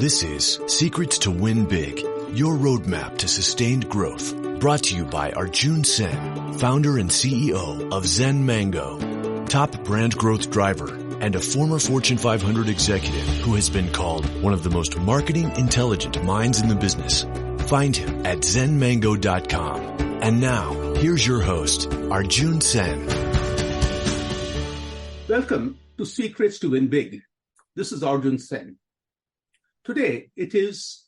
This is Secrets to Win Big, your roadmap to sustained growth. Brought to you by Arjun Sen, founder and CEO of Zen Mango, top brand growth driver, and a former Fortune 500 executive who has been called one of the most marketing intelligent minds in the business. Find him at zenmango.com. And now, here's your host, Arjun Sen. Welcome to Secrets to Win Big. This is Arjun Sen. Today, it is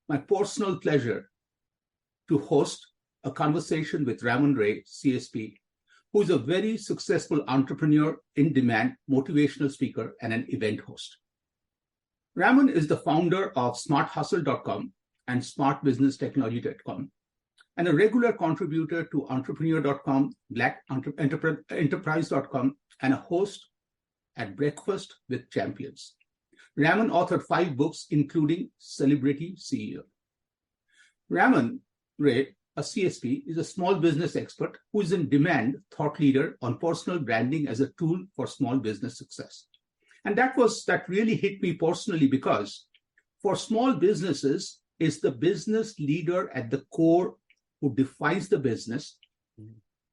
my personal pleasure to host a conversation with Ramon Ray, CSP, who is a very successful entrepreneur, in-demand, motivational speaker, and an event host. Ramon is the founder of smarthustle.com and smartbusinesstechnology.com, and a regular contributor to entrepreneur.com, blackenterprise.com, and a host at Breakfast with Champions. Ramon authored 5 books, including Celebrity CEO. Ramon Ray, a CSP, is a small business expert who is in demand thought leader on personal branding as a tool for small business success. And that really hit me personally because for small businesses, it's the business leader at the core who defines the business.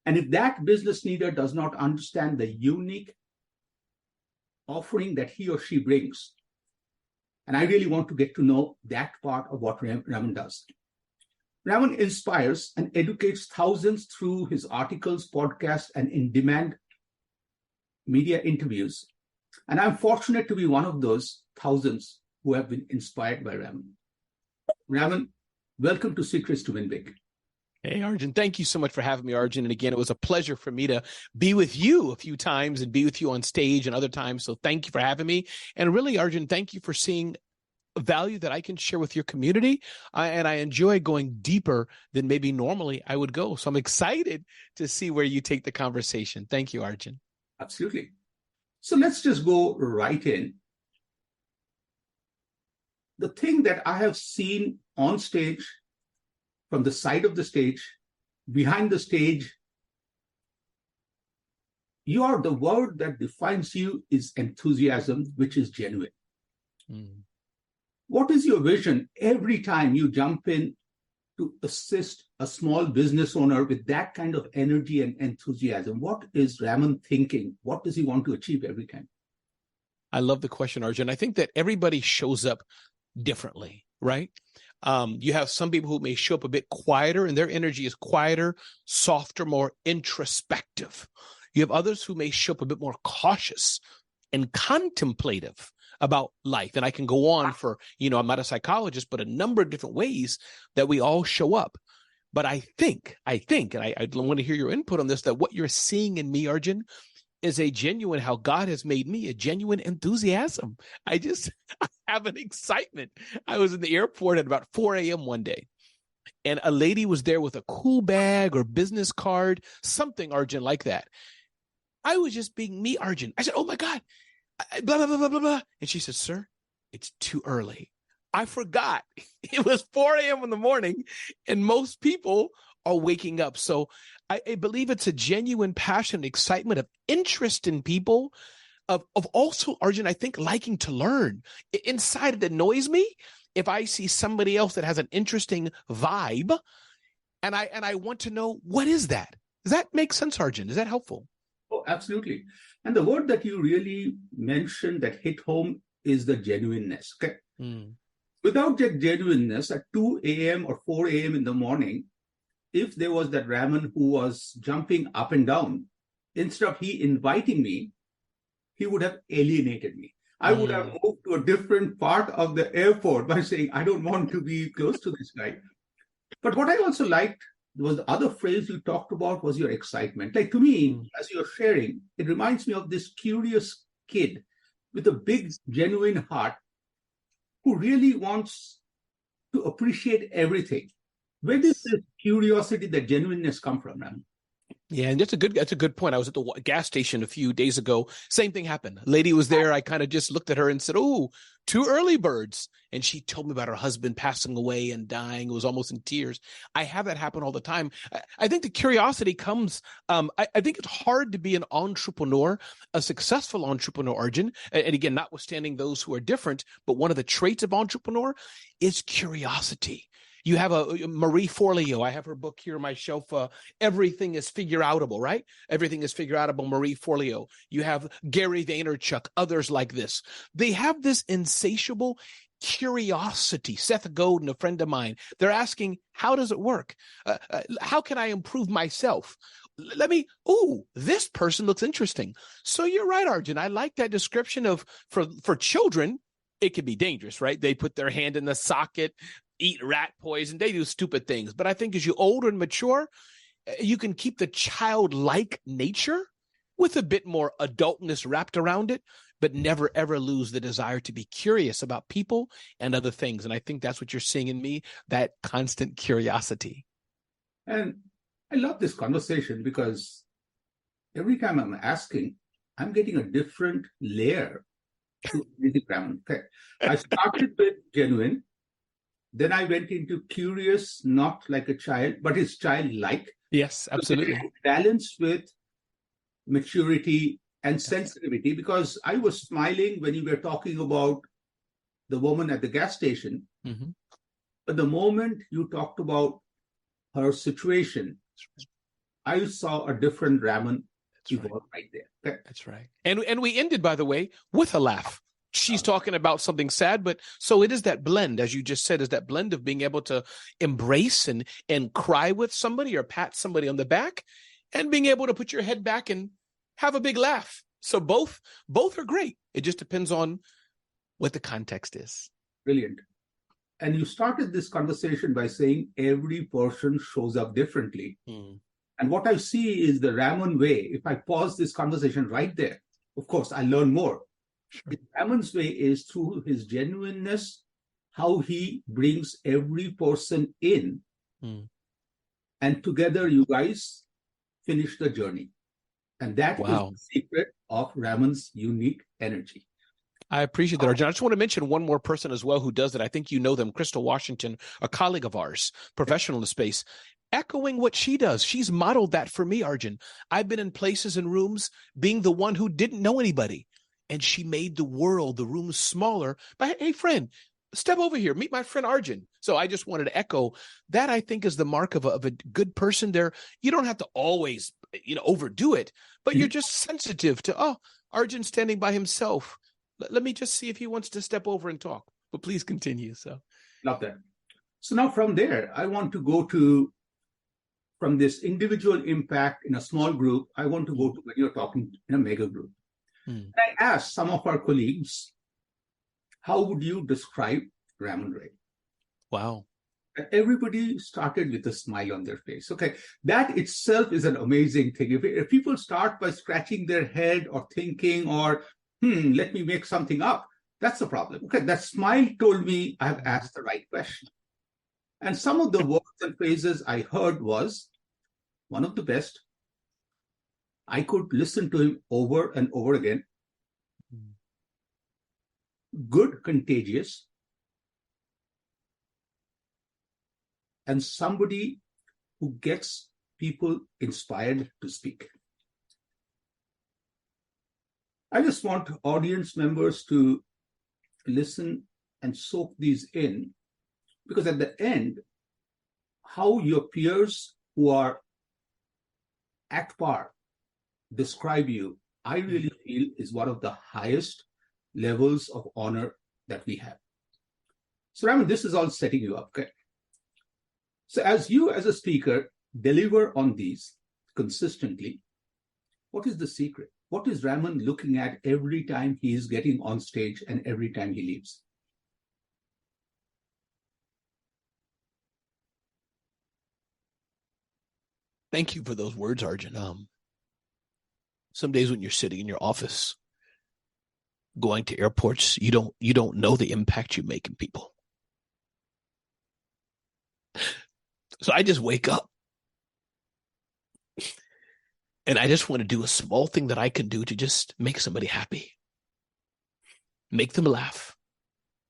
And if that business leader does not understand the unique offering that he or she brings, and I really want to get to know that part of what Ramon does. Ramon inspires and educates thousands through his articles, podcasts, and in-demand media interviews. And I'm fortunate to be one of those thousands who have been inspired by Ramon. Ramon, welcome to Secrets to Win Big. Hey, Arjun. Thank you so much for having me, Arjun. And again, it was a pleasure for me to be with you a few times and be with you on stage and other times. So thank you for having me. And really, Arjun, thank you for seeing value that I can share with your community. And I enjoy going deeper than maybe normally I would go. So I'm excited to see where you take the conversation. Thank you, Arjun. Absolutely. So let's just go right in. The thing that I have seen on stage, from the side of the stage, behind the stage, the word that defines you is enthusiasm, which is genuine. What is your vision every time you jump in to assist a small business owner with that kind of energy and enthusiasm? What is Ramon thinking? What does he want to achieve every time? I love the question, Arjun. I think that everybody shows up differently, right? You have some people who may show up a bit quieter and their energy is quieter, softer, more introspective. You have others who may show up a bit more cautious and contemplative about life. And I can go on for, I'm not a psychologist, but a number of different ways that we all show up. But I think, and I want to hear your input on this, that what you're seeing in me, Arjun, is a genuine, how God has made me, a genuine enthusiasm. I have an excitement. I was in the airport at about 4 a.m. one day, and a lady was there with a cool bag or business card, something, Arjun, like that. I was just being me, Arjun. I said, oh my God, blah, blah, blah, blah, blah, blah. And she said, sir, it's too early. I forgot. It was 4 a.m. in the morning, and most people are waking up. So I believe it's a genuine passion, excitement of interest in people, of also, Arjun, I think liking to learn. Inside it annoys me if I see somebody else that has an interesting vibe, and I want to know, what is that? Does that make sense, Arjun? Is that helpful? Oh, absolutely. And the word that you really mentioned that hit home is the genuineness. Okay. Without that genuineness, at 2 a.m. or 4 a.m. in the morning, if there was that Ramon who was jumping up and down, instead of he inviting me, he would have alienated me. I would have moved to a different part of the airport by saying, I don't want to be close to this guy. But what I also liked was the other phrase you talked about was your excitement. Like, to me, as you're sharing, it reminds me of this curious kid with a big, genuine heart who really wants to appreciate everything. Where does this curiosity, the genuineness come from, Ram? Yeah, and that's a good point. I was at the gas station a few days ago. Same thing happened. Lady was there. I kind of just looked at her and said, "Oh, two early birds." And she told me about her husband passing away and dying. It was almost in tears. I have that happen all the time. I think the curiosity comes. I think it's hard to be an entrepreneur, a successful entrepreneur, Arjun. And again, notwithstanding those who are different, but one of the traits of entrepreneur is curiosity. You have a Marie Forleo. I have her book here on my shelf. Everything is figure outable, right? Everything is figure outable. Marie Forleo. You have Gary Vaynerchuk, others like this. They have this insatiable curiosity. Seth Godin, a friend of mine, they're asking, how does it work? How can I improve myself? This person looks interesting. So you're right, Arjun. I like that description of for children, it can be dangerous, right? They put their hand in the socket, eat rat poison, they do stupid things. But I think as you older and mature, you can keep the childlike nature with a bit more adultness wrapped around it, but never, ever lose the desire to be curious about people and other things. And I think that's what you're seeing in me, that constant curiosity. And I love this conversation because every time I'm asking, I'm getting a different layer to the Ramon. Okay. I started with genuine. Then I went into curious, not like a child, but it's childlike. Yes, absolutely. Balanced with maturity and sensitivity, because I was smiling when you were talking about the woman at the gas station. Mm-hmm. But the moment you talked about her situation, I saw a different Ramon evolve right there. Okay. That's right. And we ended, by the way, with a laugh. She's talking about something sad, but so it is that blend, as you just said, is that blend of being able to embrace and cry with somebody or pat somebody on the back and being able to put your head back and have a big laugh. So both are great. It just depends on what the context is. Brilliant. And you started this conversation by saying every person shows up differently. Mm. And what I see is the Ramon way. If I pause this conversation right there, of course, I learn more. Sure. Ramon's way is through his genuineness, how he brings every person in. Mm. And together, you guys finish the journey. And that is the secret of Ramon's unique energy. I appreciate that, Arjun. I just want to mention one more person as well who does that. I think you know them, Crystal Washington, a colleague of ours, professional in the space, echoing what she does. She's modeled that for me, Arjun. I've been in places and rooms being the one who didn't know anybody. And she made the room smaller. But hey, friend, step over here, meet my friend Arjun. So I just wanted to echo that. I think is the mark of a good person there. You don't have to always, overdo it, but you're just sensitive to, Arjun's standing by himself. Let me just see if he wants to step over and talk. But please continue. So love that. So now from there, I want to go from this individual impact in a small group, I want to go to when you're talking in a mega group. And I asked some of our colleagues, how would you describe Ramon Ray? Wow. And everybody started with a smile on their face. Okay, that itself is an amazing thing. If people start by scratching their head or thinking or, let me make something up, that's the problem. Okay, that smile told me I have asked the right question. And some of the words and phrases I heard was one of the best. I could listen to him over and over again. Good, contagious. And somebody who gets people inspired to speak. I just want audience members to listen and soak these in, because at the end, how your peers who are at par describe you, I really feel is one of the highest levels of honor that we have. So Ramon, this is all setting you up, okay? So as you as a speaker deliver on these consistently, what is the secret? What is Ramon looking at every time he is getting on stage and every time he leaves? Thank you for those words, Arjun. Some days when you're sitting in your office, going to airports, you don't know the impact you make in people. So I just wake up And I just want to do a small thing that I can do to just make somebody happy, make them laugh,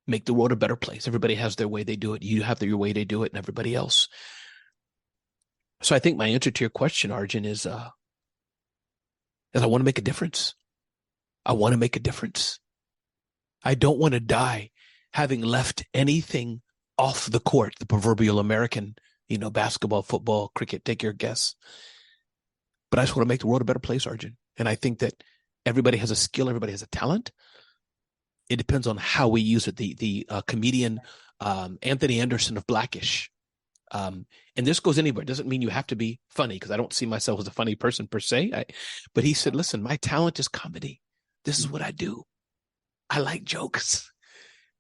make the world a better place. Everybody has their way they do it. You have your way they do it, and everybody else. So I think my answer to your question, Arjun, is I want to make a difference. I want to make a difference. I don't want to die having left anything off the court, the proverbial American, basketball, football, cricket, take your guess. But I just want to make the world a better place, Arjun. And I think that everybody has a skill, everybody has a talent. It depends on how we use it. The comedian Anthony Anderson of Blackish, and this goes anywhere. It doesn't mean you have to be funny, because I don't see myself as a funny person per se. But he said, listen, my talent is comedy. This is what I do. I like jokes.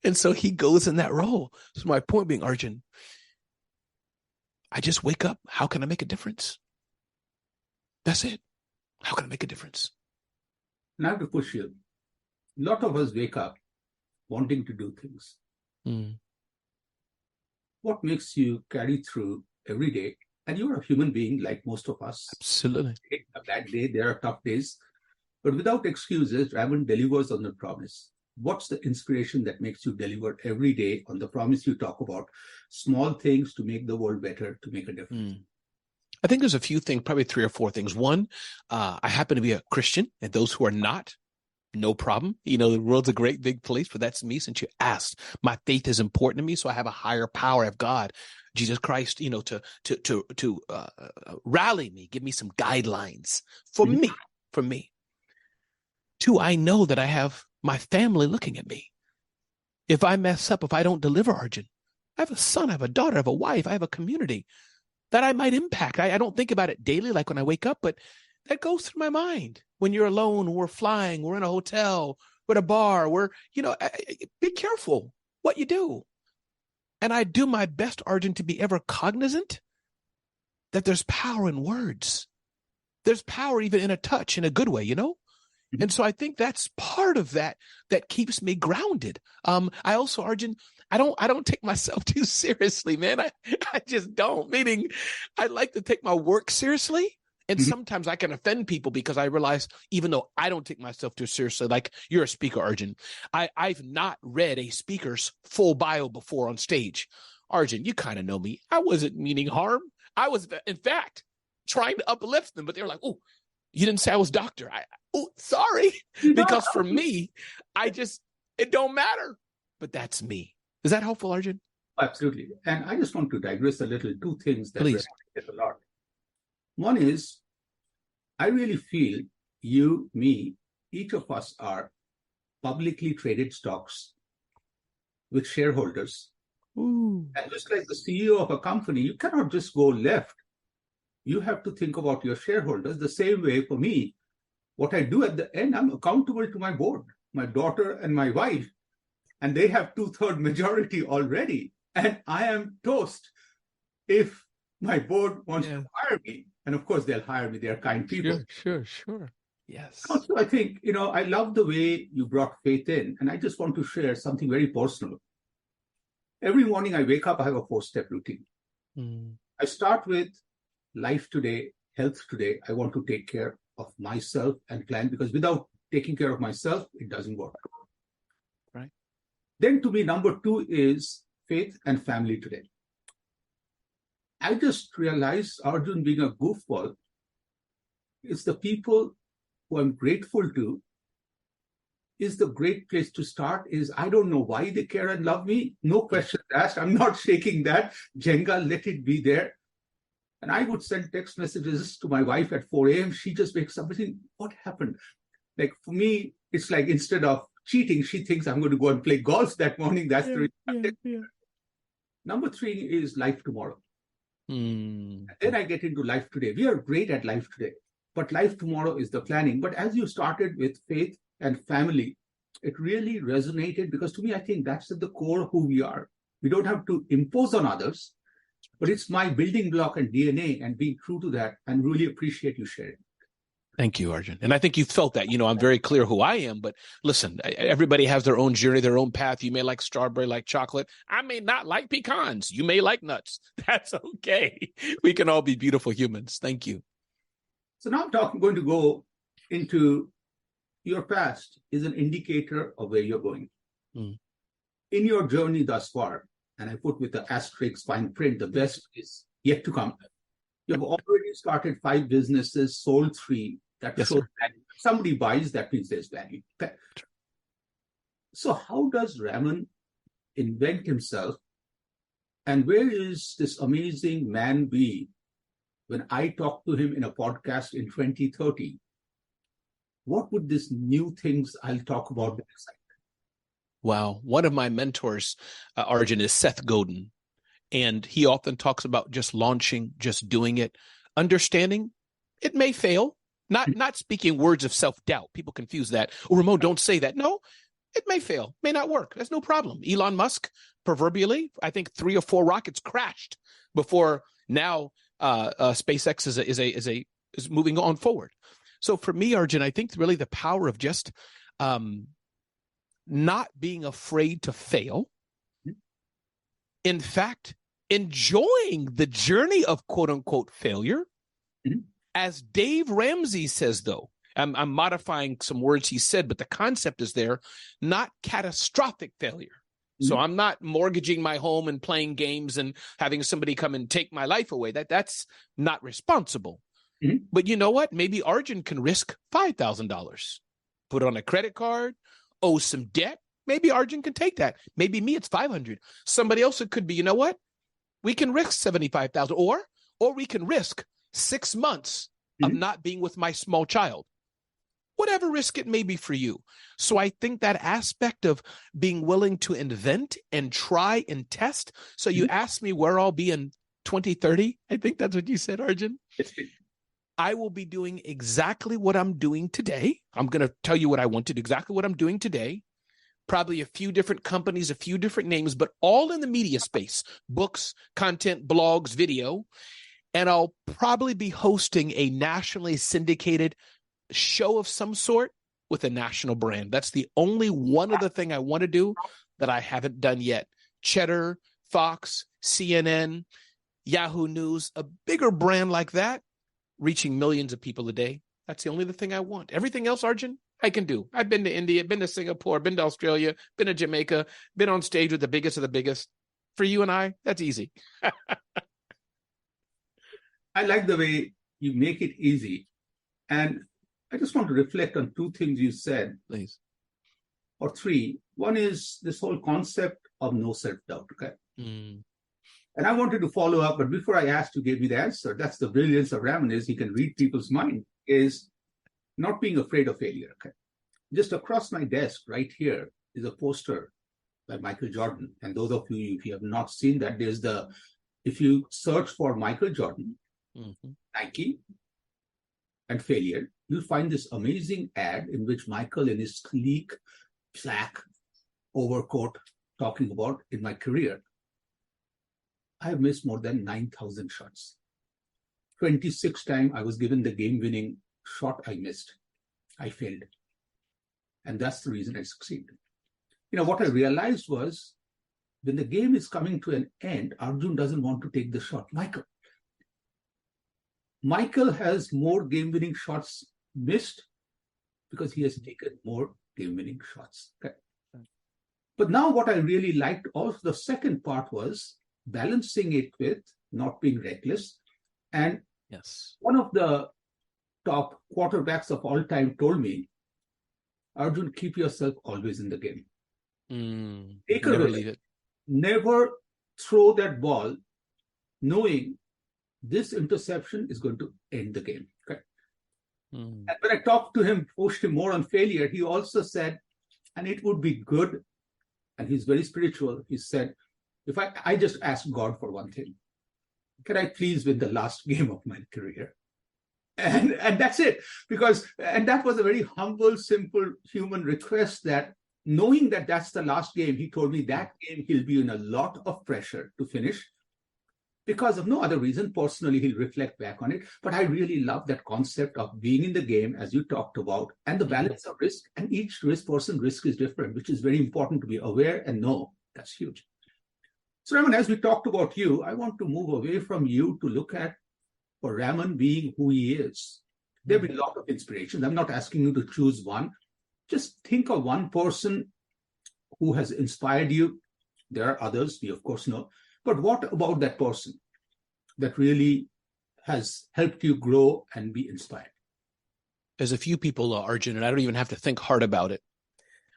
And so he goes in that role. So my point being, Arjun, I just wake up. How can I make a difference? That's it. How can I make a difference? And I have to push you. A lot of us wake up wanting to do things. What makes you carry through every day? And you're a human being like most of us. Absolutely. A bad day, there are tough days. But without excuses, Ramon delivers on the promise. What's the inspiration that makes you deliver every day on the promise you talk about? Small things to make the world better, to make a difference. I think there's a few things, probably 3 or 4 things. One, I happen to be a Christian, and those who are not, no problem. The world's a great big place, but that's me. Since you asked, my faith is important to me. So I have a higher power of God, Jesus Christ, to rally me, give me some guidelines for me. 2, I know that I have my family looking at me. If I mess up, if I don't deliver, Arjun, I have a son, I have a daughter, I have a wife, I have a community that I might impact. I don't think about it daily, like when I wake up, but that goes through my mind. When you're alone, we're flying, we're in a hotel, we're at a bar, be careful what you do. And I do my best, Arjun, to be ever cognizant that there's power in words. There's power even in a touch, in a good way, And so I think that's part of that keeps me grounded. I also, Arjun, I don't take myself too seriously, man. I just don't. Meaning, I like to take my work seriously, and sometimes I can offend people because I realize, even though I don't take myself too seriously, like you're a speaker, Arjun, I've not read a speaker's full bio before on stage. Arjun, you kind of know me. I wasn't meaning harm. I was, in fact, trying to uplift them, but they were like, "Oh, you didn't say I was doctor." Sorry. Because for me, it don't matter. But that's me. Is that helpful, Arjun? Absolutely. And I just want to digress a little. 2 things that Please. get a lot. One is, I really feel you, me, each of us are publicly traded stocks with shareholders. Ooh. And just like the CEO of a company, you cannot just go left. You have to think about your shareholders the same way. For me, what I do at the end, I'm accountable to my board, my daughter and my wife, and they have 2/3 majority already. And I am toast if my board wants to hire me. And of course, they'll hire me. They're kind people. Sure. Yes. Also, I think, I love the way you brought faith in. And I just want to share something very personal. Every morning I wake up, I have a 4-step routine. I start with life today, health today. I want to take care of myself and plan, because without taking care of myself, it doesn't work. Right. Then to me, number 2 is faith and family today. I just realized, Arjun, being a goofball, it's the people who I'm grateful to is the great place to start. Is I don't know why they care and love me. No questions asked. I'm not shaking that. Jenga, let it be there. And I would send text messages to my wife at 4 a.m. She just wakes up and says, "What happened?" Like, for me, it's like, instead of cheating, she thinks I'm going to go and play golf that morning. That's the reason. Number 3 is life tomorrow. And then I get into life today. We are great at life today, but life tomorrow is the planning. But as you started with faith and family, it really resonated, because to me, I think that's at the core of who we are. We don't have to impose on others, but it's my building block and DNA, and being true to that, and really appreciate you sharing. Thank you, Arjun. And I think you felt that. I'm very clear who I am, but listen, everybody has their own journey, their own path. You may like strawberry, like chocolate. I may not like pecans. You may like nuts. That's okay. We can all be beautiful humans. Thank you. So now going to go into your past is an indicator of where you're going. In your journey thus far, and I put with the asterisk fine print, the best is yet to come. You have already started 5 businesses, sold 3. That shows value. If somebody buys, that means there's value. Okay. So how does Ramon invent himself? And where is this amazing man be when I talk to him in a podcast in 2030? What would these new things I'll talk about be? Wow. One of my mentors, Arjun, is Seth Godin. And he often talks about just launching, just doing it, understanding it may fail, not speaking words of self-doubt. People confuse that. Oh, Ramon, don't say that. No, it may fail, may not work. That's no problem. Elon Musk, proverbially, I think 3 or 4 rockets crashed before now SpaceX is moving on forward. So for me, Arjun, I think really the power of just not being afraid to fail. In fact, enjoying the journey of quote unquote failure. As Dave Ramsey says, though, I'm modifying some words he said, but the concept is there, not catastrophic failure. So I'm not mortgaging my home and playing games and having somebody come and take my life away. That's not responsible. But you know what? Maybe Arjun can risk $5,000, put on a credit card, owe some debt. Maybe Arjun can take that. Maybe me, it's 500. Somebody else, it could be, you know what? We can risk 75,000, or we can risk 6 months of not being with my small child. Whatever risk it may be for you. So I think that aspect of being willing to invent and try and test. So you asked me where I'll be in 2030. I think that's what you said, Arjun. I will be doing exactly what I'm doing today. I'm going to tell you what I want to do, exactly what I'm doing today. Probably a few different companies, a few different names, but all in the media space, books, content, blogs, video. And I'll probably be hosting a nationally syndicated show of some sort with a national brand. That's the only one other thing I want to do that I haven't done yet. Cheddar, Fox, CNN, Yahoo News, a bigger brand like that, reaching millions of people a day. That's the only other thing I want. Everything else, Arjun, I can do. I've been to India, been to Singapore, been to Australia, been to Jamaica, been on stage with the biggest of the biggest. For you and I, that's easy. I like the way you make it easy. And I just want to reflect on 2 things you said. Please. Or 3. One is this whole concept of no self-doubt. Okay. And I wanted to follow up, but before I asked, you gave me the answer. That's the brilliance of Ramon, is he can read people's mind, is not being afraid of failure. Okay. Just across my desk right here is a poster by Michael Jordan. And those of you, if you have not seen that, if you search for Michael Jordan, Nike, and failure, you'll find this amazing ad in which Michael in his sleek black overcoat talking about, in my career, I have missed more than 9,000 shots. 26 times I was given the game-winning shot I missed. I failed. And that's the reason I succeeded. What I realized was, when the game is coming to an end, Arjun doesn't want to take the shot. Michael has more game-winning shots missed because he has taken more game-winning shots. Okay. But now what I really liked, also the second part, was balancing it with not being reckless. And one of the top quarterbacks of all time told me, Arjun, keep yourself always in the game. Take a risk. Never throw that ball knowing this interception is going to end the game. Okay. And when I talked to him, pushed him more on failure, he also said, and it would be good, and he's very spiritual, he said, if I just asked God for one thing, can I please win the last game of my career? And that's it. And that was a very humble, simple human request, that knowing that that's the last game, he told me that game he'll be in a lot of pressure to finish. Because of no other reason, personally, he'll reflect back on it. But I really love that concept of being in the game, as you talked about, and the balance of risk. And each person's risk is different, which is very important to be aware and know. That's huge. So, Ramon, as we talked about you, I want to move away from you to look at, for Ramon being who he is. There have been a lot of inspirations. I'm not asking you to choose one. Just think of one person who has inspired you. There are others, we of course know. But what about that person that really has helped you grow and be inspired? There's a few people, Arjun, and I don't even have to think hard about it.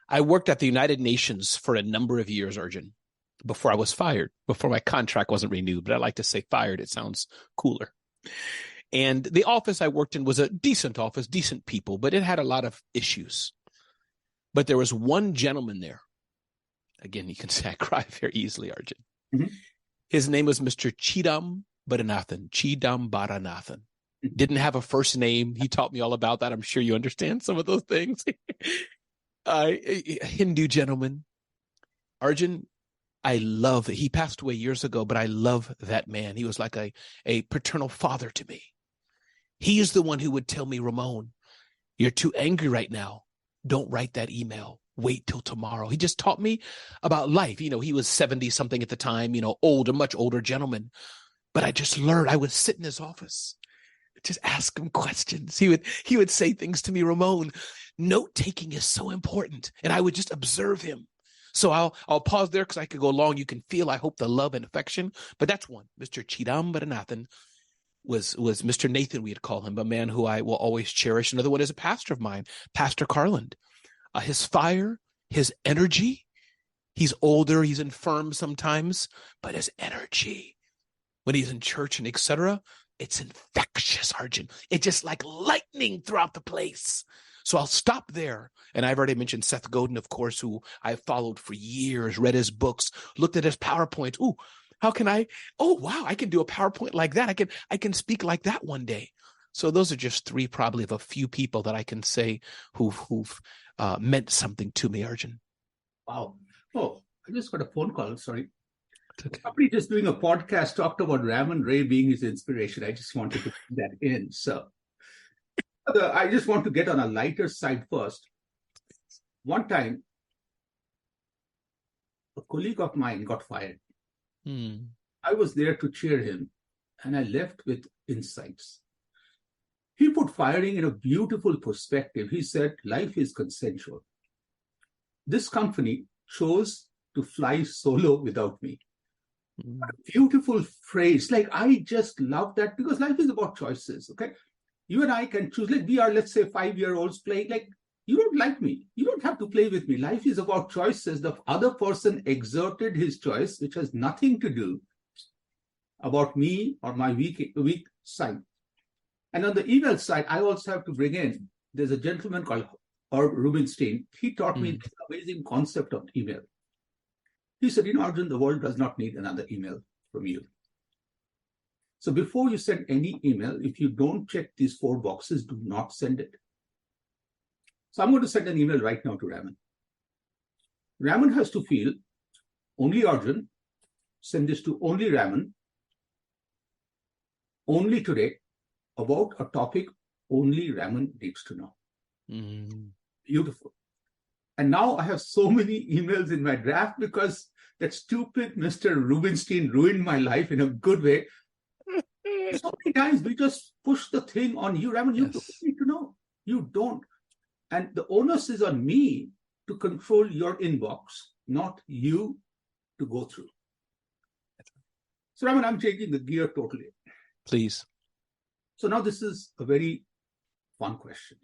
I worked at the United Nations for a number of years, Arjun, before I was fired, before my contract wasn't renewed. But I like to say fired. It sounds cooler. And the office I worked in was a decent office, decent people, but it had a lot of issues. But there was one gentleman there. Again, you can say I cry very easily, Arjun. Mm-hmm. His name was Mr. Chidam Baranathan. Didn't have a first name. He taught me all about that. I'm sure you understand some of those things. A Hindu gentleman. Arjun, I love it. He passed away years ago, but I love that man. He was like a paternal father to me. He is the one who would tell me, Ramon, you're too angry right now. Don't write that email. Wait till tomorrow. He just taught me about life. You know, he was 70 something at the time, old, a much older gentleman. But I just learned. I would sit in his office, just ask him questions. He would say things to me, Ramon, note taking is so important. And I would just observe him. So I'll pause there because I could go long. You can feel, I hope, the love and affection. But that's one. Mr. Chidam Baranathan was Mr. Nathan, we'd call him, a man who I will always cherish. Another one is a pastor of mine, Pastor Carland. His fire, his energy, he's older, he's infirm sometimes, but his energy when he's in church and etc., it's infectious, Arjun. It's just like lightning throughout the place. So I'll stop there. And I've already mentioned Seth Godin, of course, who I've followed for years, read his books, looked at his PowerPoint. Ooh, how can I? Oh, wow, I can do a PowerPoint like that. I can speak like that one day. So those are just three probably of a few people that I can say who've meant something to me, Arjun. Wow. Oh, I just got a phone call. Sorry. Okay. Somebody just doing a podcast talked about Ramon Ray being his inspiration. I just wanted to put that in. So I just want to get on a lighter side first. One time, a colleague of mine got fired. I was there to cheer him, and I left with insights. He put firing in a beautiful perspective. He said, life is consensual. This company chose to fly solo without me. A beautiful phrase. Like, I just love that because life is about choices, okay? You and I can choose. Like, we are, let's say, 5-year-olds playing. Like, you don't like me. You don't have to play with me. Life is about choices. The other person exerted his choice, which has nothing to do about me or my weak side. And on the email side, I also have to bring in, there's a gentleman called Rubinstein. He taught me this amazing concept of email. He said, Arjun, the world does not need another email from you. So before you send any email, if you don't check these 4 boxes, do not send it. So I'm going to send an email right now to Ramon. Ramon has to feel, only Arjun, send this to only Ramon, only today, about a topic only Ramon needs to know. Beautiful. And now I have so many emails in my draft because that stupid Mr. Rubinstein ruined my life in a good way. So many times we just push the thing on you, Ramon. You don't need to know. You don't. And the onus is on me to control your inbox, not you to go through. So, Ramon, I'm changing the gear totally. Please. So now this is a very fun question.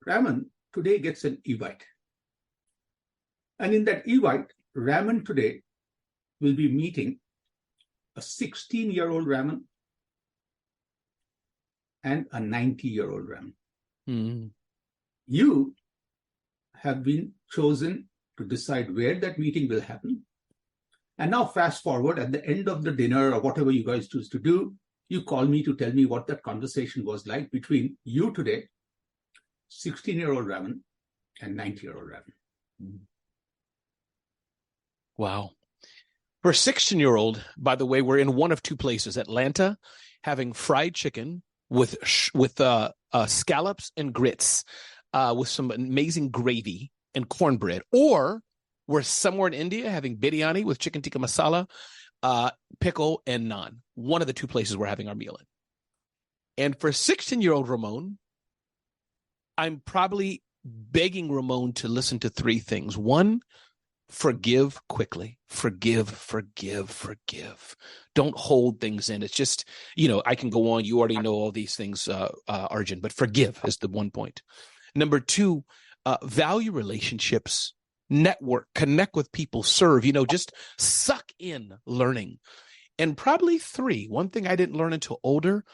Ramon today gets an Evite. And in that Evite, Ramon today will be meeting a 16-year-old Ramon and a 90-year-old Ramon. You have been chosen to decide where that meeting will happen. And now fast forward at the end of the dinner or whatever you guys choose to do, you call me to tell me what that conversation was like between you today, 16-year-old Ramon, and 90-year-old Ramon. Wow. For a 16-year-old, by the way, we're in one of 2 places, Atlanta, having fried chicken with scallops and grits, with some amazing gravy and cornbread, or we're somewhere in India having biryani with chicken tikka masala, pickle, and naan. One of the 2 places we're having our meal in. And for 16-year-old Ramon, I'm probably begging Ramon to listen to three things. One, forgive quickly. Forgive. Don't hold things in. It's just, I can go on. You already know all these things, Arjun, but forgive is the one point. Number two, value relationships, network, connect with people, serve, just suck in learning. And probably three, one thing I didn't learn until older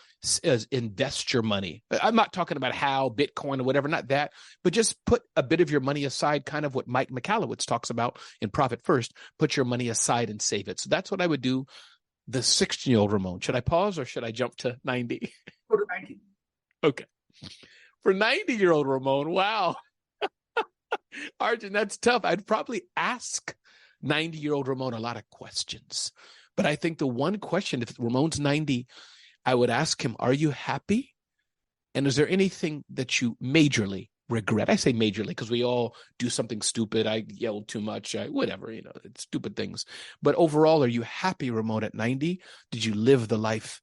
is invest your money. I'm not talking about how Bitcoin or whatever, not that, but just put a bit of your money aside, kind of what Mike Michalowicz talks about in Profit First, put your money aside and save it. So that's what I would do. The 16-year-old Ramon. Should I pause or should I jump to 90? Go to 90. Okay. For 90-year-old Ramon, wow. Arjun, that's tough. I'd probably ask 90-year-old Ramon a lot of questions. But I think the one question, if Ramon's 90, I would ask him, are you happy? And is there anything that you majorly regret? I say majorly because we all do something stupid. I yelled too much, whatever, it's stupid things. But overall, are you happy, Ramon, at 90? Did you live the life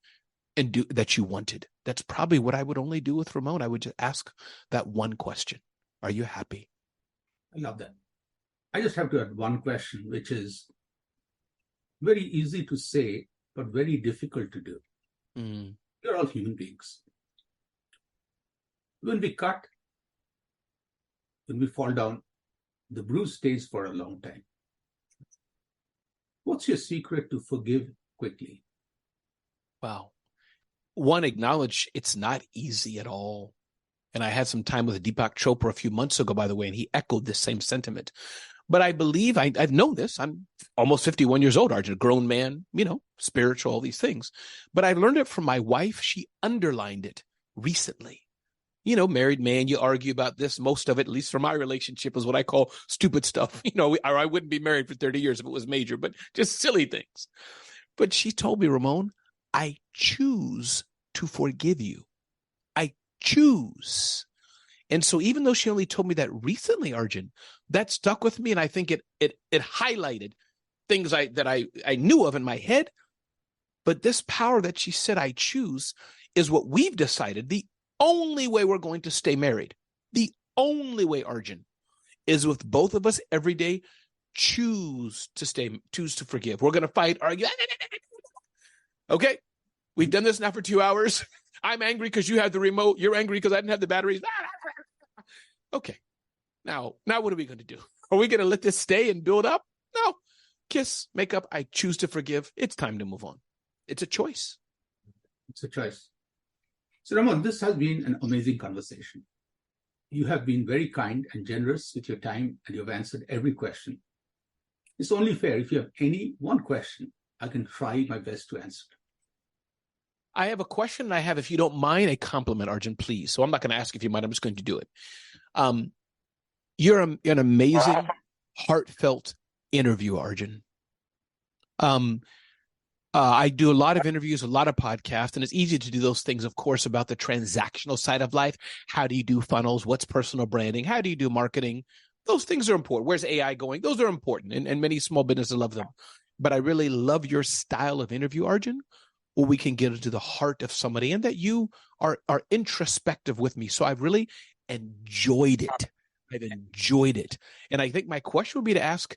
and do that you wanted? That's probably what I would only do with Ramon. I would just ask that one question. Are you happy? I love that. I just have to add one question, which is very easy to say, but very difficult to do. We're all human beings. When we cut, when we fall down, the bruise stays for a long time. What's your secret to forgive quickly? Wow. One, acknowledge it's not easy at all. And I had some time with Deepak Chopra a few months ago, by the way, and he echoed this same sentiment. But I believe I've known this. I'm almost 51 years old, Arjun, a grown man, spiritual, all these things. But I learned it from my wife. She underlined it recently. Married man, you argue about this. Most of it, at least for my relationship, is what I call stupid stuff. I wouldn't be married for 30 years if it was major, but just silly things. But she told me, Ramon, I choose to forgive you. I choose. And so even though she only told me that recently, Arjun, that stuck with me. And I think it highlighted things that I knew of in my head. But this power that she said, I choose, is what we've decided. The only way we're going to stay married, the only way, Arjun, is with both of us every day, choose to forgive. We're going to fight, argue. Okay, we've done this now for 2 hours. I'm angry because you had the remote. You're angry because I didn't have the batteries. Okay, now what are we going to do? Are we going to let this stay and build up? No. Kiss, make up. I choose to forgive. It's time to move on. It's a choice. It's a choice. So, Ramon, this has been an amazing conversation. You have been very kind and generous with your time, and you've answered every question. It's only fair if you have any one question, I can try my best to answer. I have a question, and I have, if you don't mind, a compliment, Arjun, please. So I'm not going to ask if you mind. I'm just going to do it. You're an amazing, heartfelt interview, Arjun. I do a lot of interviews, a lot of podcasts, and it's easy to do those things, of course, about the transactional side of life. How do you do funnels? What's personal branding? How do you do marketing? Those things are important. Where's AI going? Those are important, and many small businesses love them. But I really love your style of interview, Arjun, where we can get into the heart of somebody and that you are introspective with me. So I've really enjoyed it. I've enjoyed it. And I think my question would be to ask,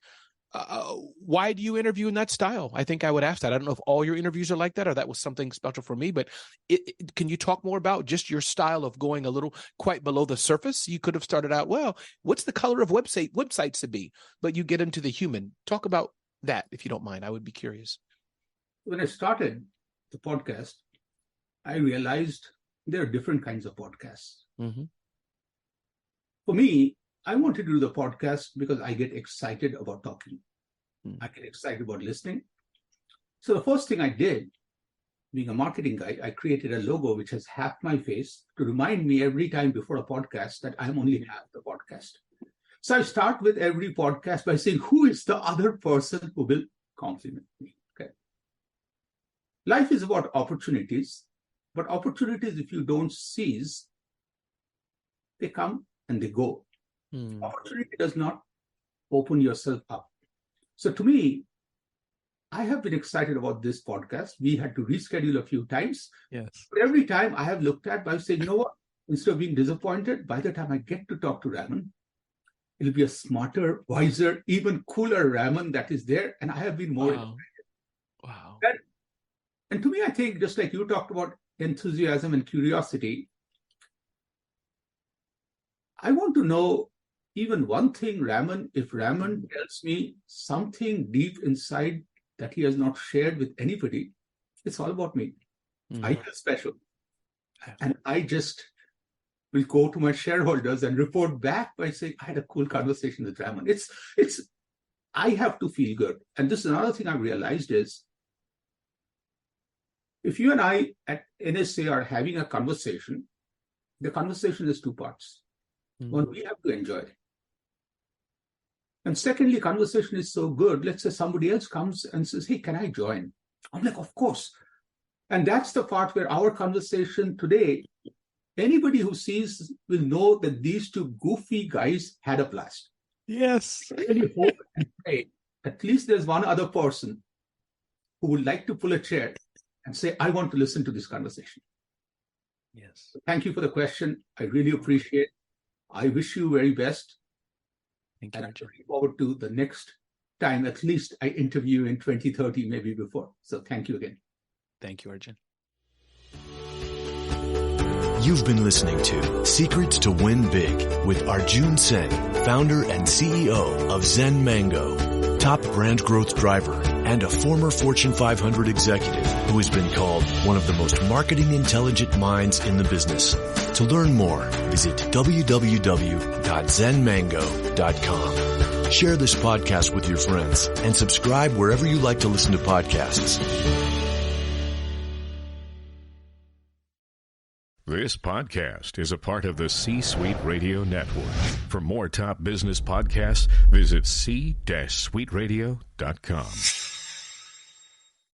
why do you interview in that style? I think I would ask that. I don't know if all your interviews are like that or that was something special for me, but can you talk more about just your style of going a little quite below the surface? You could have started out, well, what's the color of websites to be? But you get into the human. Talk about that, if you don't mind. I would be curious. When I started the podcast, I realized there are different kinds of podcasts. Mm-hmm. For me, I wanted to do the podcast because I get excited about talking. I get excited about listening. So the first thing I did, being a marketing guy, I created a logo which has half my face to remind me every time before a podcast that I'm only half the podcast. So I start with every podcast by saying, who is the other person who will compliment me? Okay. Life is about opportunities, but opportunities, if you don't seize, they come and they go. Opportunity does not open yourself up. So to me, I have been excited about this podcast. We had to reschedule a few times. Yes. But every time I have looked at, I say, you know what? Instead of being disappointed, by the time I get to talk to Ramon, it'll be a smarter, wiser, even cooler Ramon that is there. And I have been more excited. Wow. And to me, I think, just like you talked about enthusiasm and curiosity, I want to know even one thing, Ramon. If Ramon tells me something deep inside that he has not shared with anybody, it's all about me. I feel special. And I just will go to my shareholders and report back by saying, I had a cool conversation with Ramon. I have to feel good. And this is another thing I realized is, if you and I at NSA are having a conversation, the conversation is two parts. One, we have to enjoy it. And secondly, conversation is so good. Let's say somebody else comes and says, hey, can I join? I'm like, of course. And that's the part where our conversation today, anybody who sees will know that these two goofy guys had a blast. Yes. I really hope and pray at least there's one other person who would like to pull a chair and say, I want to listen to this conversation. Yes. So thank you for the question. I really appreciate it. I wish you very best. Thank you, and I'm Arjun. looking forward to the next time, at least I interview in 2030, maybe before. So thank you again. Thank you, Arjun. You've been listening to Secrets to Win Big with Arjun Sen, founder and CEO of Zen Mango, top brand growth driver, and a former Fortune 500 executive who has been called one of the most marketing intelligent minds in the business. To learn more, visit www.zenmango.com. Share this podcast with your friends and subscribe wherever you like to listen to podcasts. This podcast is a part of the C-Suite Radio Network. For more top business podcasts, visit c-suiteradio.com.